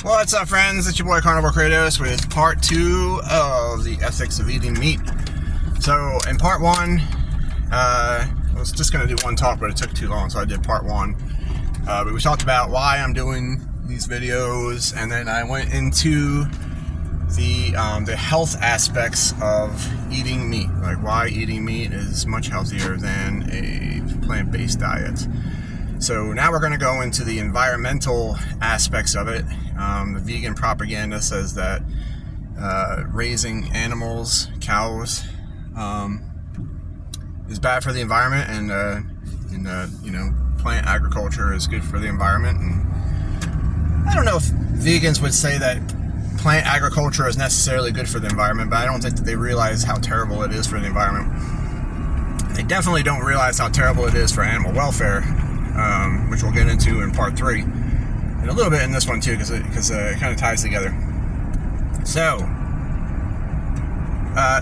What's up, friends? It's your boy Carnivore Kratos with part 2 of the ethics of eating meat. So in part 1, I was just going to do one talk, but it took too long, so I did part 1. But we talked about why I'm doing these videos, and then I went into the health aspects of eating meat, like why eating meat is much healthier than a plant-based diet. So now we're going to go into the environmental aspects of it. The vegan propaganda says that raising animals, cows, is bad for the environment, and plant agriculture is good for the environment. And I don't know if vegans would say that plant agriculture is necessarily good for the environment, but I don't think that they realize how terrible it is for the environment. They definitely don't realize how terrible it is for animal welfare, which we'll get into in part 3, and a little bit in this one too, because it kind of ties together. So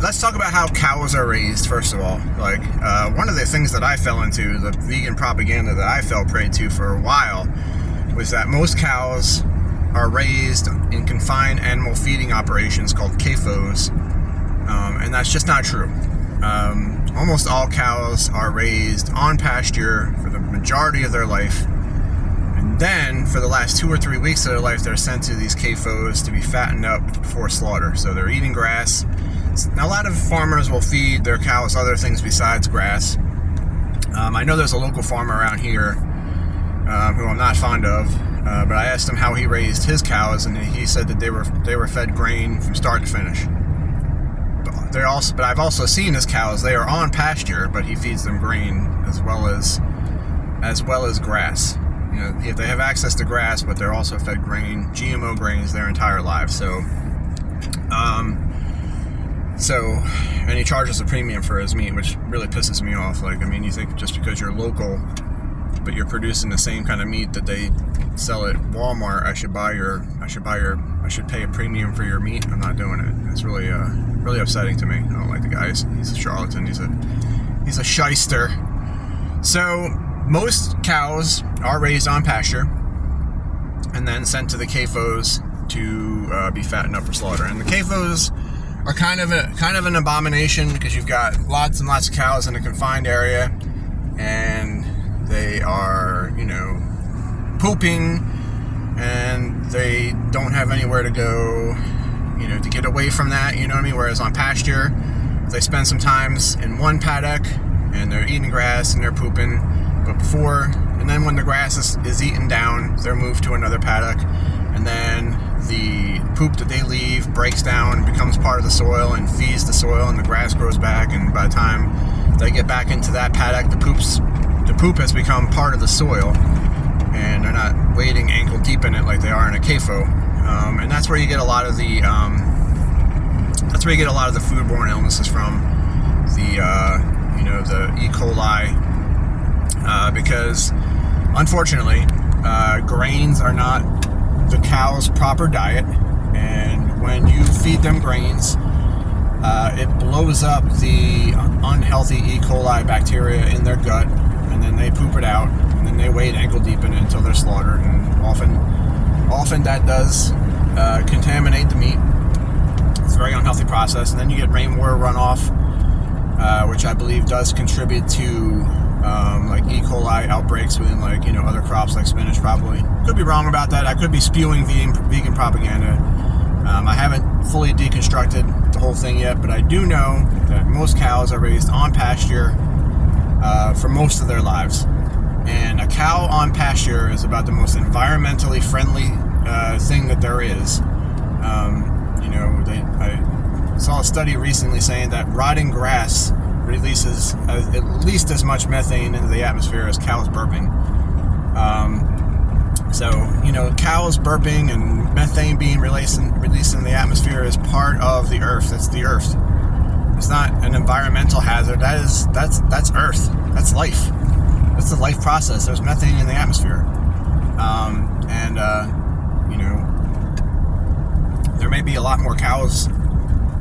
let's talk about how cows are raised. First of all, one of the things that I fell into, the vegan propaganda that I fell prey to for a while, was that most cows are raised in confined animal feeding operations called CAFOs, and that's just not true. Almost all cows are raised on pasture for the majority of their life, and then for the last 2 or 3 weeks of their life they're sent to these CAFOs to be fattened up before slaughter. So they're eating grass. Now, a lot of farmers will feed their cows other things besides grass. I know there's a local farmer around here who I'm not fond of, but I asked him how he raised his cows, and he said that they were fed grain from start to finish. But I've also seen his cows. They are on pasture, but he feeds them grain as well as grass. You know, if they have access to grass, but they're also fed grain, GMO grains, their entire lives. And he charges a premium for his meat, which really pisses me off. You think just because you're local, but you're producing the same kind of meat that they sell at Walmart, I should pay a premium for your meat? I'm not doing it. It's really upsetting to me. I don't like the guy. He's a charlatan. He's a shyster. So most cows are raised on pasture and then sent to the CAFOs to be fattened up for slaughter. And the CAFOs are kind of an abomination, because you've got lots and lots of cows in a confined area, and they are, pooping, and they don't have anywhere to go, to get away from that, Whereas on pasture, they spend some times in one paddock, and they're eating grass, and they're pooping, and then when the grass is eaten down, they're moved to another paddock, and then the poop that they leave breaks down and becomes part of the soil and feeds the soil, and the grass grows back, and by the time they get back into that paddock, the poop has become part of the soil, and they're not wading ankle deep in it like they are in a CAFO. And that's where you get a lot of the foodborne illnesses from, the E. coli, because unfortunately grains are not the cow's proper diet, and when you feed them grains, it blows up the unhealthy E. coli bacteria in their gut, and then they poop it out, and then they wade ankle deep in it until they're slaughtered. And often that does contaminate the meat. It's a very unhealthy process. And then you get rainwater runoff, which I believe does contribute to E. coli outbreaks within other crops like spinach. Probably could be wrong about that. I could be spewing vegan propaganda. I haven't fully deconstructed the whole thing yet, but I do know that most cows are raised on pasture for most of their lives, and a cow on pasture is about the most environmentally friendly thing that there is. I saw a study recently saying that rotting grass releases at least as much methane into the atmosphere as cows burping. Cows burping and methane being released in the atmosphere is part of the earth. It's the earth. It's not an environmental hazard. That's earth. That's life. That's the life process. There's methane in the atmosphere. There may be a lot more cows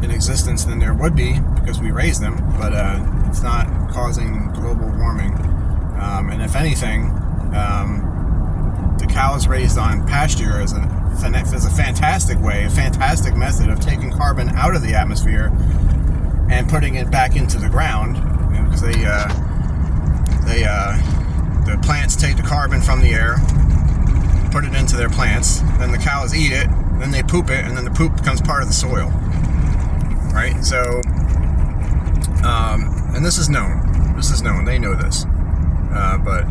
in existence than there would be because we raise them, but it's not causing global warming. And if anything, the cows raised on pasture is a fantastic way, a fantastic method of taking carbon out of the atmosphere and putting it back into the ground, because the plants take the carbon from the air, put it into their plants, then the cows eat it, then they poop it, and then the poop becomes part of the soil, right? So, and this is known, they know this, but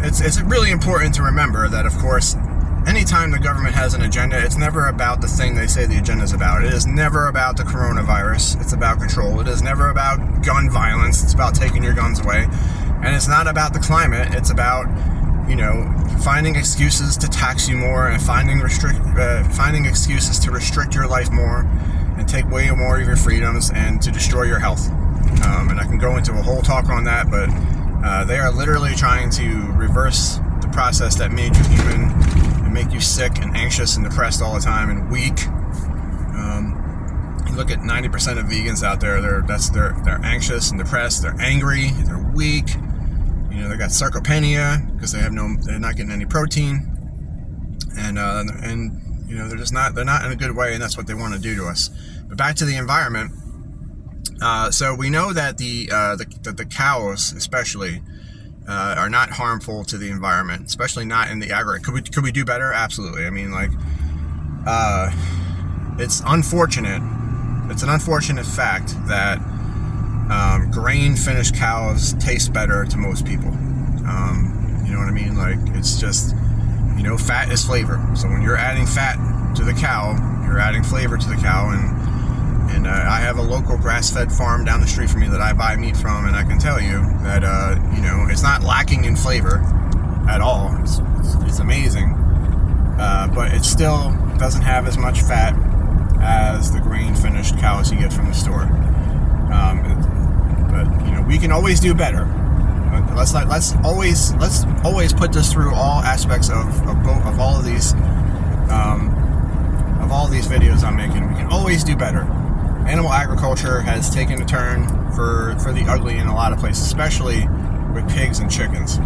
it's really important to remember that, of course, anytime the government has an agenda, it's never about the thing they say the agenda is about. It is never about the coronavirus. It's about control. It is never about gun violence. It's about taking your guns away. And it's not about the climate. It's about, finding excuses to tax you more and finding excuses to restrict your life more and take away more of your freedoms and to destroy your health. And I can go into a whole talk on that, but they are literally trying to reverse the process that made you human, make you sick and anxious and depressed all the time and weak. You look at 90% of vegans out there, they're anxious and depressed, they're angry, they're weak. They got sarcopenia because they're not getting any protein, and they're not in a good way, and that's what they want to do to us. But back to the environment. So we know that the cows, especially, are not harmful to the environment, especially not in the aggregate. Could we do better? Absolutely. I mean, it's unfortunate. It's an unfortunate fact that grain-finished cows taste better to most people. You know what I mean? It's just, fat is flavor. So when you're adding fat to the cow, you're adding flavor to the cow, and I have a local grass-fed farm down the street from me that I buy meat from, and I can tell you that, it's not lacking in flavor at all. It's amazing. But it still doesn't have as much fat as the grain-finished cows you get from the store. But we can always do better. Let's always put this through all aspects of all of these videos I'm making. We can always do better. Animal agriculture has taken a turn for the ugly in a lot of places, especially with pigs and chickens.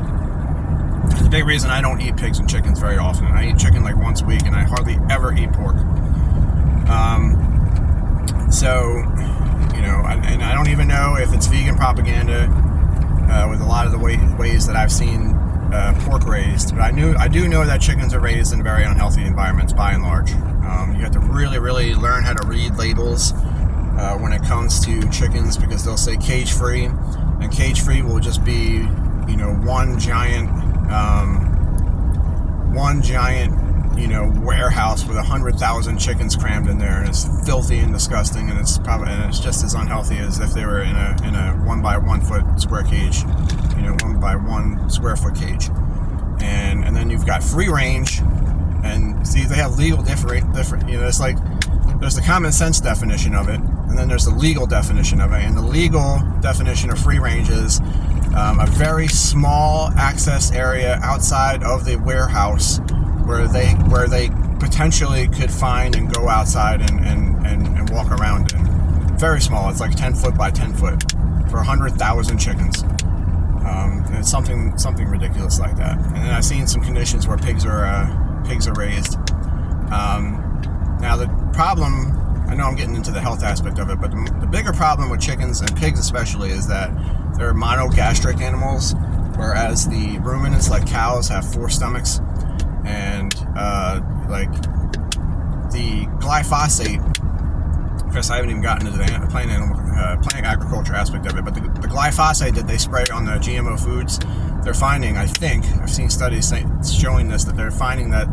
There's a big reason I don't eat pigs and chickens very often. I eat chicken once a week, and I hardly ever eat pork. And I don't even know if it's vegan propaganda with a lot of the ways that I've seen pork raised. But I do know that chickens are raised in very unhealthy environments by and large. You have to really, really learn how to read labels when it comes to chickens, because they'll say cage-free, and cage-free will just be, one giant, warehouse with 100,000 chickens crammed in there, and it's filthy and disgusting, and it's just as unhealthy as if they were in a 1 by 1 foot square cage, 1 by 1 square foot cage, and then you've got free range, and see, they have legal different. It's like there's the common sense definition of it, and then there's the legal definition of it, and the legal definition of free range is a very small access area outside of the warehouse where they potentially could find and go outside and walk around in. Very small. It's like 10 foot by 10 foot for 100,000 chickens. And it's something ridiculous like that. And then I've seen some conditions where pigs are raised. Now the problem, I know I'm getting into the health aspect of it, but the bigger problem with chickens and pigs especially is that they're monogastric animals, whereas the ruminants like cows have 4 stomachs. And the glyphosate, because I haven't even gotten into the plant agriculture aspect of it, but the glyphosate that they spray on the GMO foods, they're finding, I think, I've seen studies showing this, that they're finding that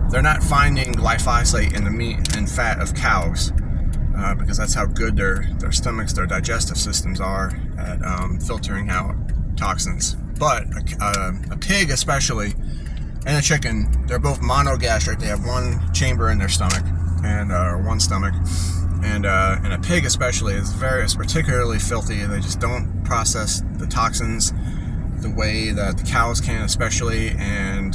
they're not finding glyphosate in the meat and fat of cows, because that's how good their stomachs, their digestive systems are at filtering out toxins. But a pig especially, and a chicken, they're both monogastric. They have one chamber in their stomach, and one stomach. And a pig especially is particularly filthy. They just don't process the toxins the way that the cows can, especially, and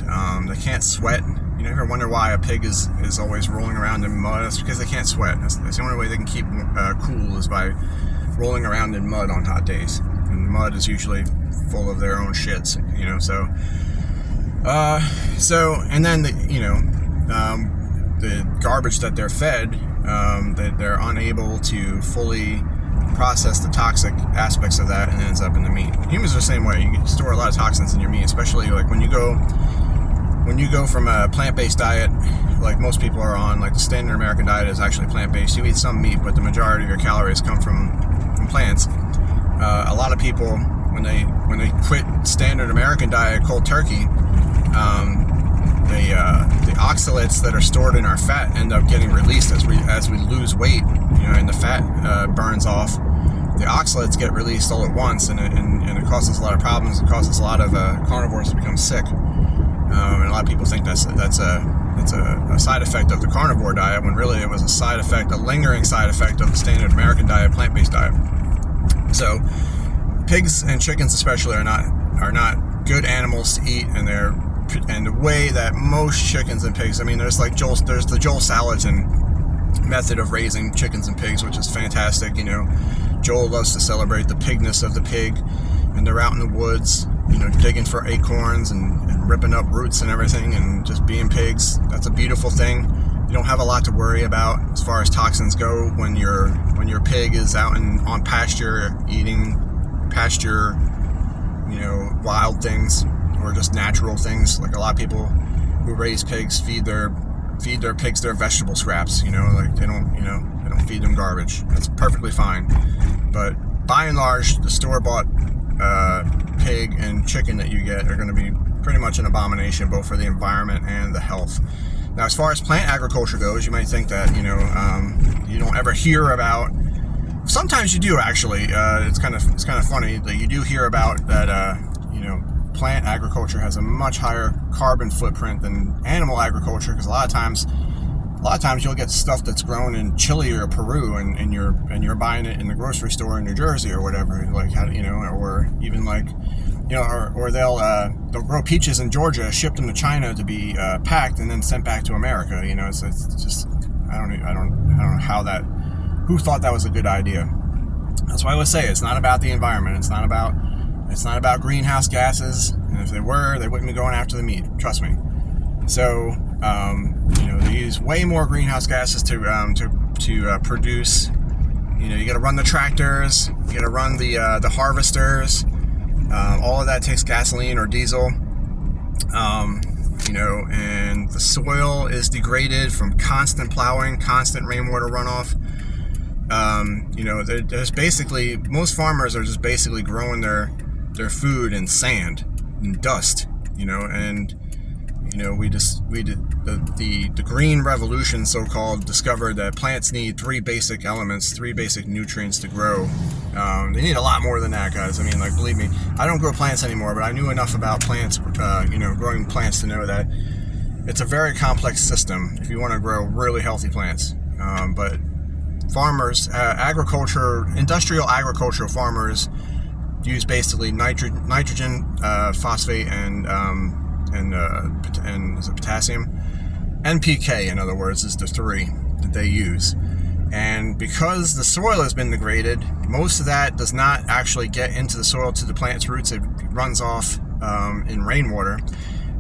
they can't sweat. You ever wonder why a pig is always rolling around in mud? It's because they can't sweat. That's the only way they can keep cool is by rolling around in mud on hot days. And mud is usually full of their own shits, so. And then the garbage that they're fed, that they're unable to fully process the toxic aspects of that, and it ends up in the meat. Humans are the same way. You store a lot of toxins in your meat, especially like when you go from a plant-based diet, like most people are on. Like the standard American diet is actually plant-based. You eat some meat, but the majority of your calories come from plants. A lot of people, when they quit standard American diet cold turkey, the oxalates that are stored in our fat end up getting released as we lose weight, and the fat burns off. The oxalates get released all at once, and it causes a lot of problems. It causes a lot of carnivores to become sick, and a lot of people think that's a side effect of the carnivore diet, when really it was a lingering side effect of the standard American diet, plant-based diet. So pigs and chickens especially are not good animals to eat, and the way that most chickens and pigs, I mean, there's the Joel Salatin method of raising chickens and pigs, which is fantastic. Joel loves to celebrate the pigness of the pig, and they're out in the woods, digging for acorns and ripping up roots and everything, and just being pigs. That's a beautiful thing. You don't have a lot to worry about as far as toxins go when your pig is out on pasture, eating pasture, wild things, or just natural things. Like a lot of people who raise pigs feed their pigs their vegetable scraps. Like they don't feed them garbage. That's perfectly fine. But by and large, the store-bought pig and chicken that you get are going to be pretty much an abomination, both for the environment and the health. Now, as far as plant agriculture goes, you might think that you don't ever hear about. Sometimes you do, actually. It's kind of funny that you do hear about that. Plant agriculture has a much higher carbon footprint than animal agriculture, because a lot of times you'll get stuff that's grown in Chile or Peru, and you're buying it in the grocery store in New Jersey or whatever, or even or they'll grow peaches in Georgia, ship them to China to be packed, and then sent back to America. It's just I don't know who thought that was a good idea. That's why I would say it's not about the environment. It's not about greenhouse gases, and if they were, they wouldn't be going after the meat. Trust me. So they use way more greenhouse gases to produce. You got to run the tractors, you got to run the harvesters. All of that takes gasoline or diesel. And the soil is degraded from constant plowing, constant rainwater runoff. There's basically, most farmers are just basically growing their food in sand and dust, and the green revolution, so-called, discovered that plants need three basic nutrients to grow. They need a lot more than that, guys. I mean, believe me, I don't grow plants anymore, but I knew enough about plants, growing plants, to know that it's a very complex system if you want to grow really healthy plants. But farmers, industrial agricultural farmers, use basically nitrogen, phosphate, and is it potassium? NPK, in other words, is the three that they use. And because the soil has been degraded, most of that does not actually get into the soil to the plant's roots. It runs off in rainwater,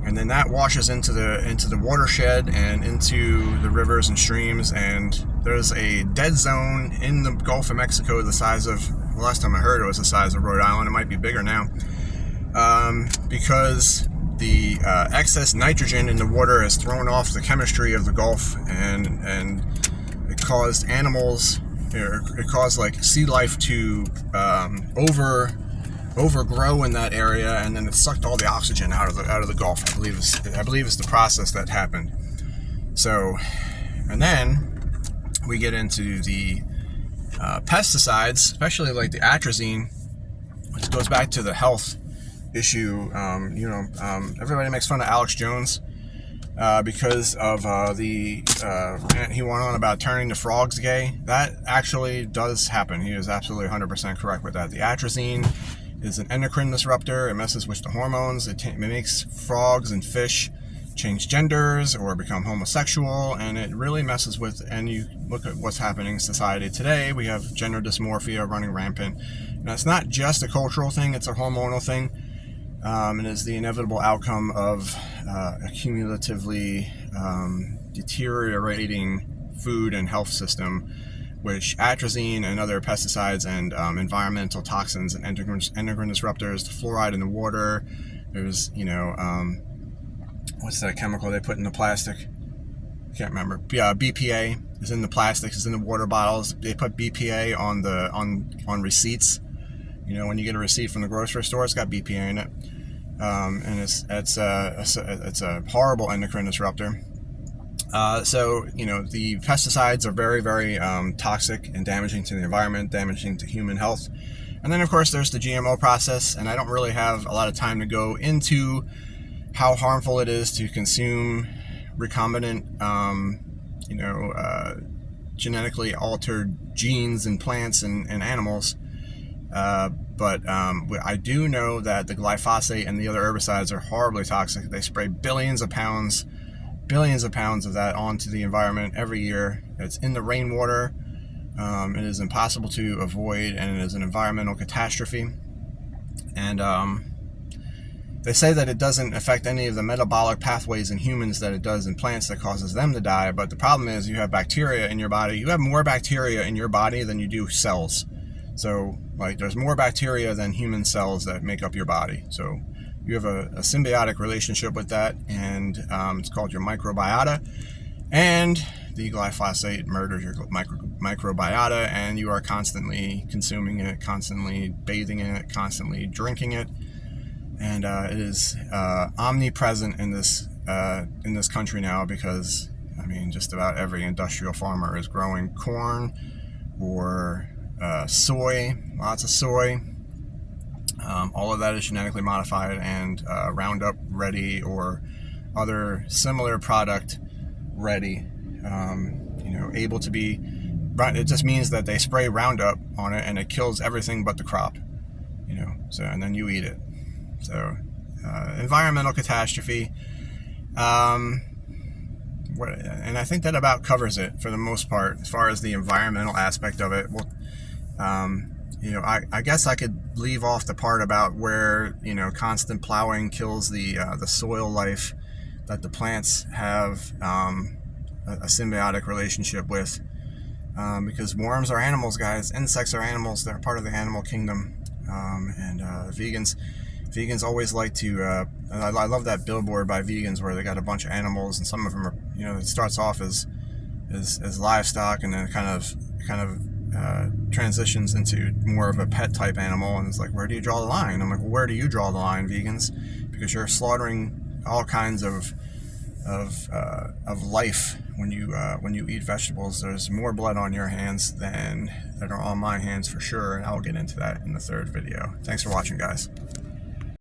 and then that washes into the watershed and into the rivers and streams. And there's a dead zone in the Gulf of Mexico the size of, the last time I heard, it was the size of Rhode Island. It might be bigger now, because the excess nitrogen in the water has thrown off the chemistry of the Gulf, and it caused sea life to overgrow in that area, and then it sucked all the oxygen out of the Gulf. I believe it's the process that happened. So, and then we get into the pesticides, especially like the atrazine, which goes back to the health issue. Everybody makes fun of Alex Jones because of the rant he went on about turning the frogs gay. That actually does happen. He is absolutely 100% correct with that. The atrazine is an endocrine disruptor. It messes with the hormones. It makes frogs and fish change genders or become homosexual, and it really messes with, and you look at what's happening in society today. We have gender dysmorphia running rampant. Now, it's not just a cultural thing, it's a hormonal thing. It is the inevitable outcome of a cumulatively deteriorating food and health system, which atrazine and other pesticides and environmental toxins and endocrine disruptors, the fluoride in the water. There's, what's that chemical they put in the plastic? I can't remember. Yeah, BPA is in the plastics, is in the water bottles. They put BPA on receipts. When you get a receipt from the grocery store, it's got BPA in it, and it's a horrible endocrine disruptor. So the pesticides are very, very toxic and damaging to the environment, damaging to human health. And then, of course, there's the GMO process, and I don't really have a lot of time to go into how harmful it is to consume recombinant, genetically altered genes in plants and animals. But I do know that the glyphosate and the other herbicides are horribly toxic. They spray billions of pounds of that onto the environment every year. It's in the rainwater. It is impossible to avoid, and it is an environmental catastrophe. And they say that it doesn't affect any of the metabolic pathways in humans that it does in plants that causes them to die. But the problem is you have bacteria in your body. You have more bacteria in your body than you do cells. So, there's more bacteria than human cells that make up your body. So you have a symbiotic relationship with that, and it's called your microbiota. And the glyphosate murders your microbiota, and you are constantly consuming it, constantly bathing in it, constantly drinking it. And it is omnipresent in this country now, because just about every industrial farmer is growing corn or soy, lots of soy. All of that is genetically modified and Roundup ready or other similar product ready. Able to be. It just means that they spray Roundup on it and it kills everything but the crop. So, and then you eat it. So, environmental catastrophe. And I think that about covers it for the most part as far as the environmental aspect of it. Well, I guess I could leave off the part about where constant plowing kills the soil life that the plants have a symbiotic relationship with, because worms are animals, guys. Insects are animals. They're part of the animal kingdom. And vegans always like to. I love that billboard by vegans where they got a bunch of animals, and some of them are it starts off as livestock, and then it kind of transitions into more of a pet type animal, and it's like, where do you draw the line? I'm like, well, where do you draw the line, vegans? Because you're slaughtering all kinds of life when you eat vegetables. There's more blood on your hands than that are on my hands for sure, and I'll get into that in the third video. Thanks for watching, guys.